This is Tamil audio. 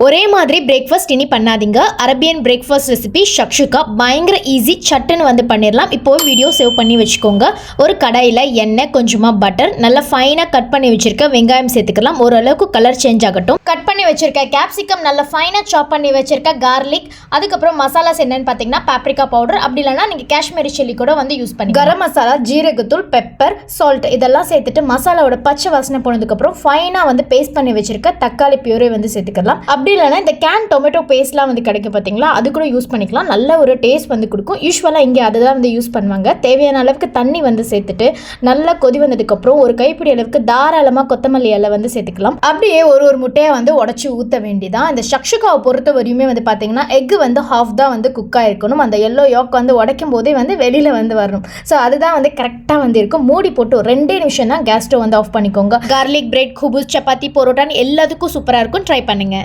ஒரே மாதிரி பிரேக்ஃபாஸ்ட் இனி பண்ணாதீங்க. அரபியன் பிரேக்ஃபாஸ்ட் ரெசிபி ஷக்ஷுகா பயங்கர ஈஸி, சட்டுன்னு வந்து பண்ணிடலாம். இப்போ வீடியோ சேவ் பண்ணி வச்சுக்கோங்க. ஒரு கடாயில் எண்ணெய், கொஞ்சமாக பட்டர், நல்லா ஃபைனாக கட் பண்ணி வச்சுருக்க வெங்காயம் சேர்த்துக்கலாம். ஓரளவுக்கு கலர் சேஞ்ச் ஆகட்டும். கட் பண்ணி வச்சுருக்க கேப்சிகம், நல்லா ஃபைனாக சாப் பண்ணி வச்சுருக்க கார்லிக், அதுக்கப்புறம் மசாலாஸ் என்னென்னு பார்த்தீங்கன்னா பாப்ரிகா பவுடர், அப்படி இல்லைனா நீங்கள் காஷ்மீரி சில்லி கூட வந்து யூஸ் பண்ணி, கரம் மசாலா, ஜீரகத்தூள், பெப்பர், சால்ட் இதெல்லாம் சேர்த்துட்டு மசாலாவோட பச்சை வாசனை போனதுக்கப்புறம் ஃபைனாக வந்து பேஸ்ட் பண்ணி வச்சுருக்க தக்காளி பியூரே வந்து சேர்த்துக்கலாம். அப்படி இல்லைனா இந்த கேன் டொமேட்டோ பேஸ்ட்லாம் வந்து கிடைக்கும் பார்த்தீங்களா, அது கூட யூஸ் பண்ணிக்கலாம். நல்ல ஒரு டேஸ்ட் வந்து கொடுக்கும். யூஸ்வலாக இங்கே அதுதான் வந்து யூஸ் பண்ணுவாங்க. தேவையான அளவுக்கு தண்ணி வந்து சேர்த்துட்டு நல்லா கொதி வந்ததுக்கப்புறம் ஒரு கைப்பிடி அளவுக்கு தாராளமாக கொத்தமல்லி இலை வந்து சேர்த்துக்கலாம். அப்படியே ஒரு முட்டையை வந்து உடச்சி ஊற்ற வேண்டிதான். இந்த ஷக்ஷுகாவை பொறுத்த வரையுமே வந்து பார்த்தீங்கன்னா எக்கு வந்து ஹாஃப் தான் வந்து குக் ஆகிருக்கணும். அந்த எல்லோ யோக் வந்து உடைக்கும் போதே வந்து வெளியில் வந்து வரணும். ஸோ அதுதான் வந்து கரெக்டாக வந்து இருக்கும். மூடி போட்டு 2 நிமிஷம் தான் கேஸ் ஸ்டவ் வந்து ஆஃப் பண்ணிக்கோங்க. கார்லிக் பிரெட், குபூஸ், சப்பாத்தி, பரோட்டான்னு எல்லாத்துக்கும் சூப்பராக இருக்கும். ட்ரை பண்ணுங்க.